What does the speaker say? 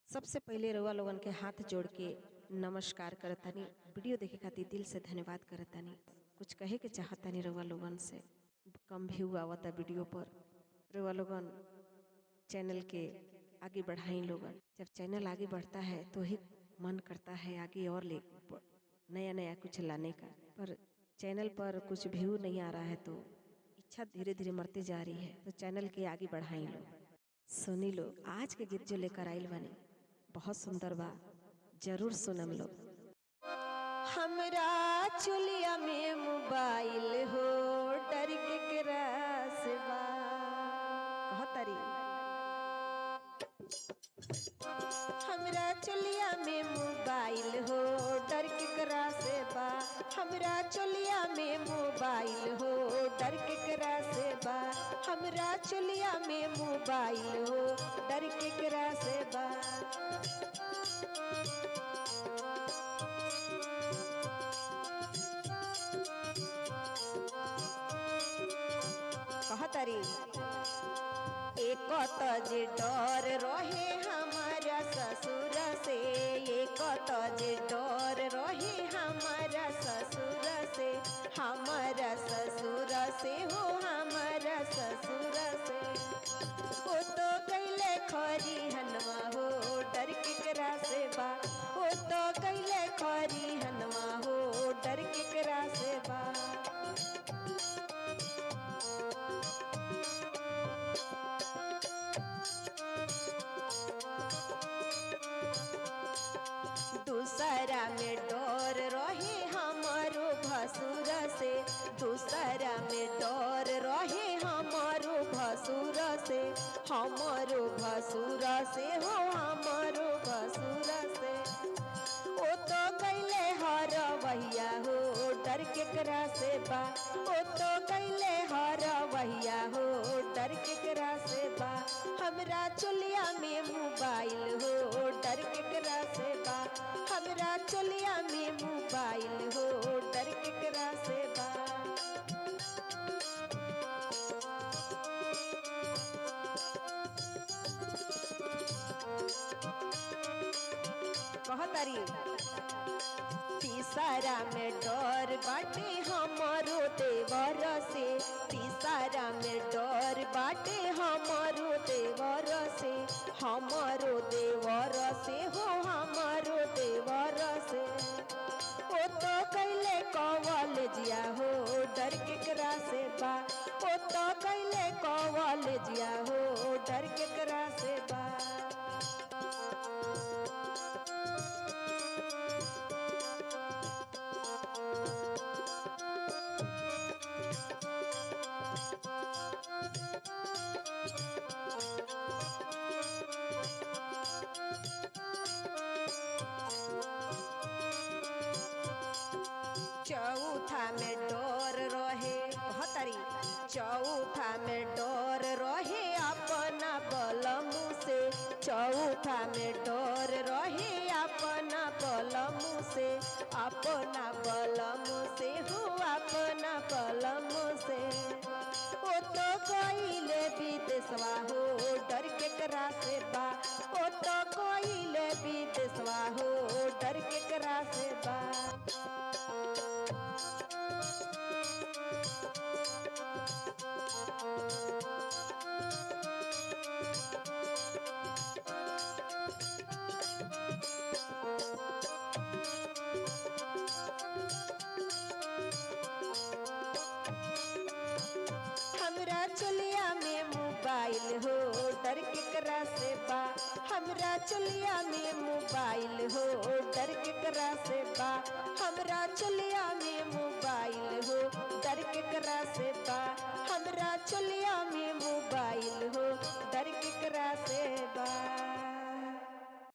सबसे पहले रउआ लोगन के हाथ जोड़ के नमस्कार करतानी। वीडियो देखे खातिर दिल से धन्यवाद करतानी। कुछ कहे के चाहतानी रउआ लोगन से। कम व्यू आवता वीडियो पर। रउआ लोगन चैनल के आगे बढ़ाई लोगन। जब चैनल आगे बढ़ता है तो ही मन करता है आगे और नया नया कुछ लाने का, पर चैनल पर कुछ व्यू नहीं आ रहा है तो इच्छा धीरे धीरे मरती जा रही है। तो चैनल के आगे बढ़ाई लो, सुनी लो। आज के गीत जो लेकर आइल बने बहुत सुंदर बा, जरूर सुनम लो। हमरा चुलिया में मोबाइल हो डर के केकरा से बा कहतरी। हमरा चुलिया में मोबाइल हो डर के केकरा से बा। हमरा चुलिया में मोबाइल हो डर के केकरा से बा। हमरा चुलिया में मोबाइल हो डर के केकरा से बा। कहतरी एक जे डर रहे हमारा ससुर से, एक जे डर रहे हमारा ससुर से, हमारा ससुर से हो हमारा ससुर से। वो तो कैले खरी हनवा हो डर केकरा से बा। वो तो कैले खरी हनवा हो डर केकरा से बा। दूसरा में डर रहे हमारो भसुर से, दूसरा में डर रहे हमारो भसुर से, हमारो भसुर से हो हमारो भसुर से। ओ तो कैले हर वहिया हो डर केकरा से बा। ओ तो कैले हर वहिया हो डर केकरा से बा। हमरा चुलिया में मोबाइल हो डर केकरा से बा। हमरा चुलिया में मोबाइल हो डर केकरा से बा। कहतरी तीसरा में डर बाटे हमारो देवर से, तीसरा में डर बाटे हमारो देवर से, हमारो देवर से हो हमारो देवर से। ओ तो कैले कॉलेजिया हो डर केकरा से बा। ओ तो कैले कॉलेजिया हो डर केकरा से बा। चौथा में डर रहे कहतरी, चौथा में डर रहे अपना बलमू से, चौथा में डर रहे अपना बलमू से, अपना बलमू से हो अपना बलमू से। ओ तो कैले विदेशवा हो डर केकरा से बा। ओ तो कैले विदेशवा हो डर केकरा से बा। हमरा चुलिया में मोबाइल हो डर केकरा से बा। हमरा चुलिया में मोबाइल हो डर केकरा से बा। हमरा चुलिया में